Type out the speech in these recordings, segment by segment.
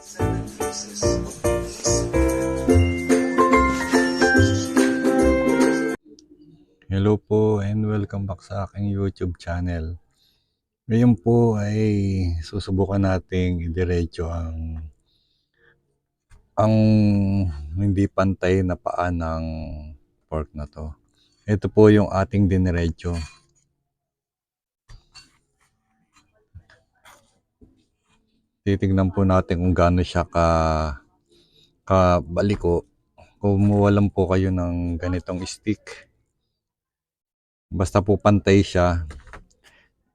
Hello po and welcome back sa aking YouTube channel. Ngayon po ay susubukan nating idiretso ang hindi pantay na paa ng pork na to. Ito po yung ating diniretso. Titignan po natin kung gaano siya kabaliko. Kumuha lang po kayo ng ganitong stick. Basta po pantay siya,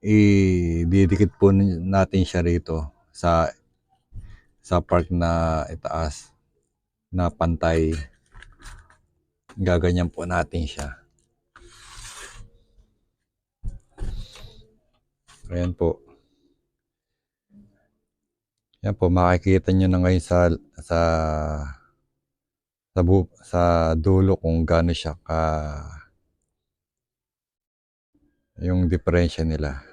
ididikit po natin siya rito sa part na itaas na pantay. Gaganyan po natin siya. Ayan po. Yan po, makikita nyo na ngayon sa dulo kung gaano siya yung diferensya nila.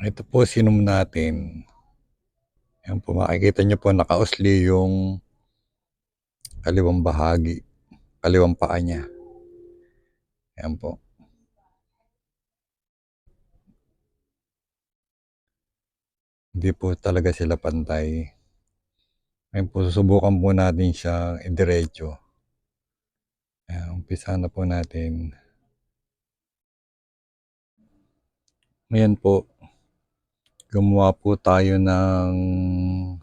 Ito po sinum natin. Yan po, makikita nyo po nakausli yung kaliwang bahagi, kaliwang paa niya. Yan po. Hindi po talaga sila pantay. Ngayon po, susubukan po natin siyang idiretso. Ayan, umpisa na po natin. Ngayon po, gumawa po tayo ng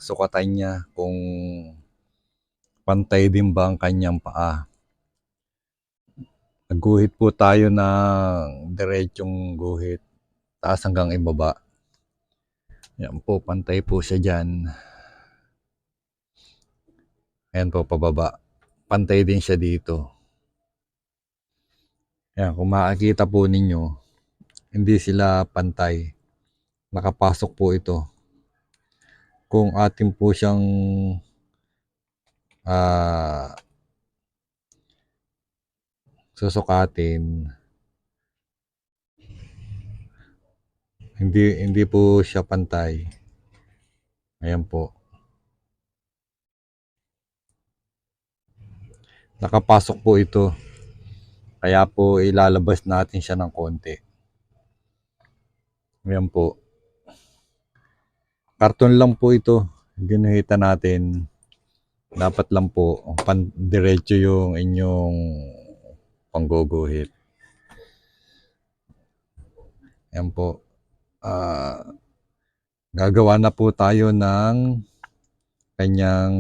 sukatan niya kung pantay din ba ang kanyang paa. Nagguhit po tayo ng diretsong guhit, taas hanggang ibaba. Yan po, pantay po siya dyan. Ayan po, pababa. Pantay din siya dito. Yan, kung makikita po ninyo, hindi sila pantay. Nakapasok po ito. Kung atin po siyang susukatin, hindi po siya pantay. Ayan po. Nakapasok po ito. Kaya po ilalabas natin siya ng konti. Ayan po. Karton lang po ito. Ginuhitan natin. Dapat lang po diretso yung inyong pangguguhit. Ayan po. Gagawa na po tayo ng kanyang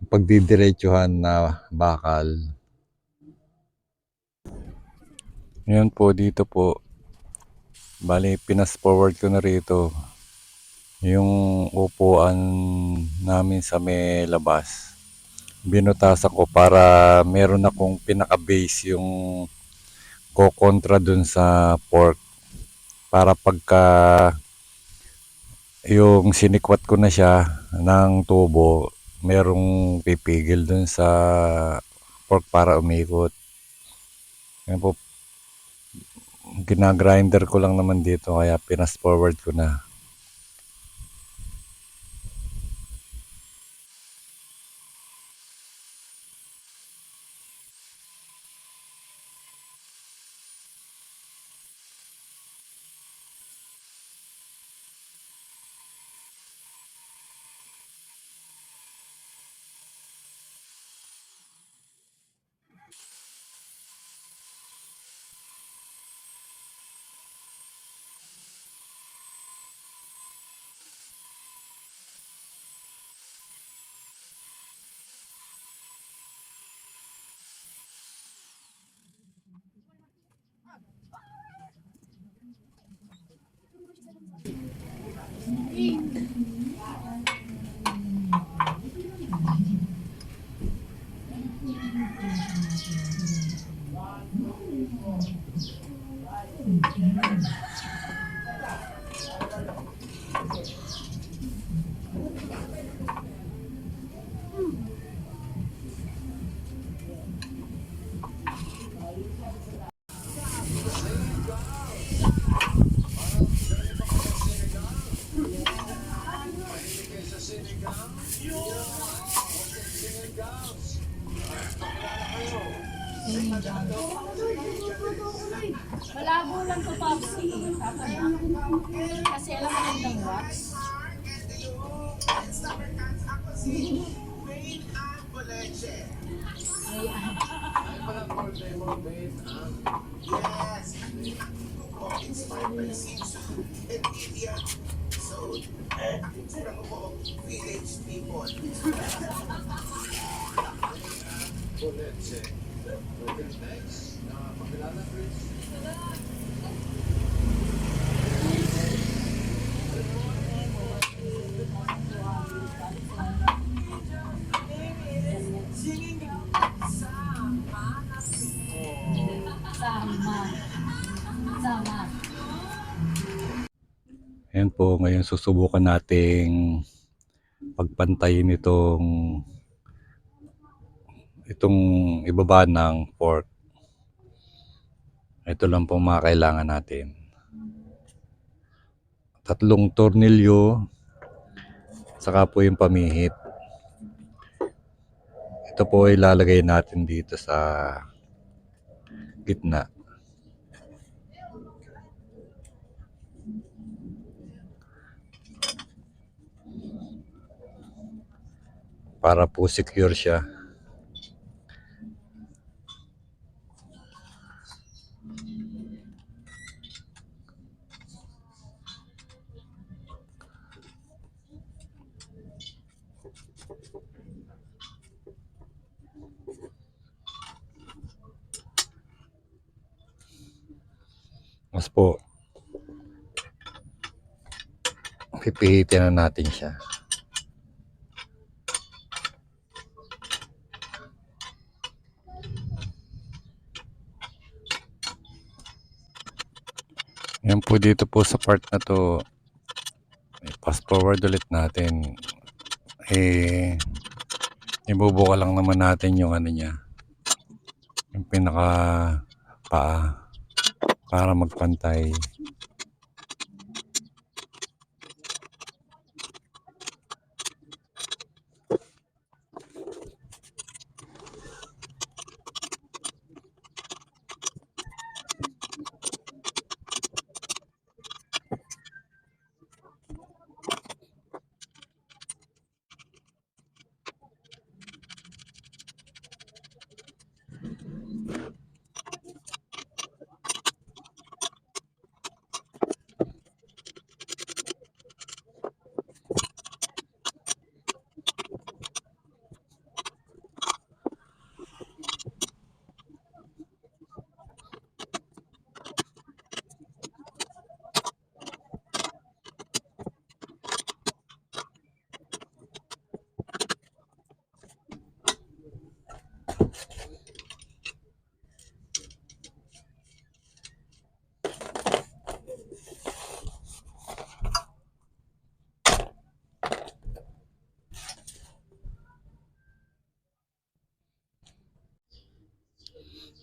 pagdidiretsuhan na bakal. Ngayon po dito po, bali pinas forward ko na rito yung upuan namin sa may labas. Binutasan ko para meron akong pinaka-base yung kokontra dun sa pork. Para pagka yung sinikwat ko na siya ng tubo, merong pipigil dun sa pork para umikot. Yan po, ginagrinder ko lang naman dito kaya pinas forward ko na. Malabo lang to, Popsi. Kasi alam mo ng wax. Sama. Sama. Ayan po, ngayon susubukan nating pagpantayin itong ibaba ng fork. Ito lang po mga kailangan natin. 3 tornilyo, saka po yung pamihit. Ito po ay ilalagay natin dito sa gitna. Para po secure siya. Mas po, pipihitin na natin siya. Yan po dito po sa part na to, fast forward ulit natin. Ibubuka lang naman natin yung ano niya, yung pinaka paa para magpantay.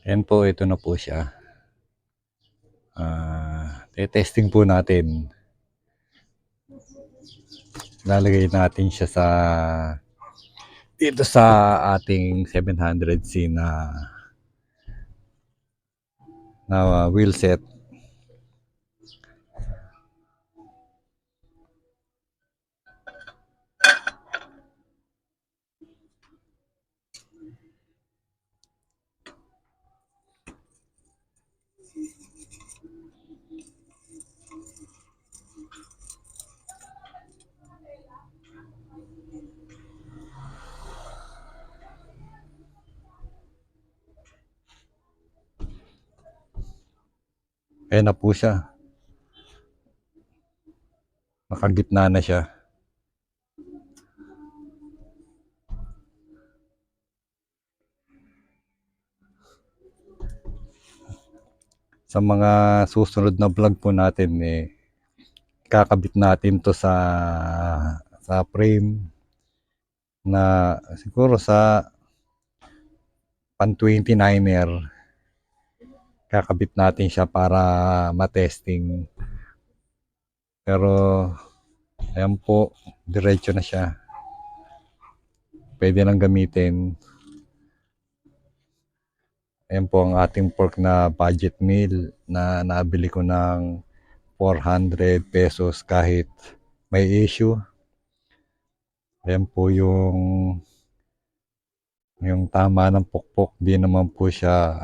Ayan po, ito na po siya. Testing po natin. Lalagay natin siya dito sa ating 700C na wheel set. Ayan na po siya. Nakagitna na siya. Sa mga susunod na vlog po natin, kakabit natin to sa frame na siguro sa pan 29er. Kakabit natin siya para matesting. Pero ayan po, diretso na siya. Pwede nang gamitin. Ayan po ang ating pork na budget meal na nabili ko ng 400 pesos kahit may issue. Ayan po yung tama ng pukpok, di naman po siya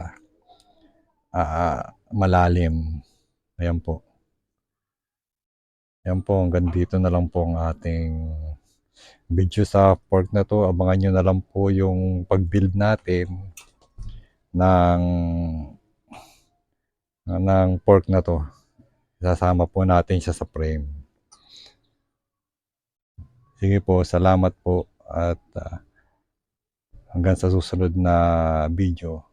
malalim. Ayan po. Ayan po, hanggang dito na lang po ang ating video sa pork na to. Abangan nyo na lang po yung pag-build natin ng pork na to. Sasama po natin siya sa frame. Sige po, salamat po at hanggang sa susunod na video.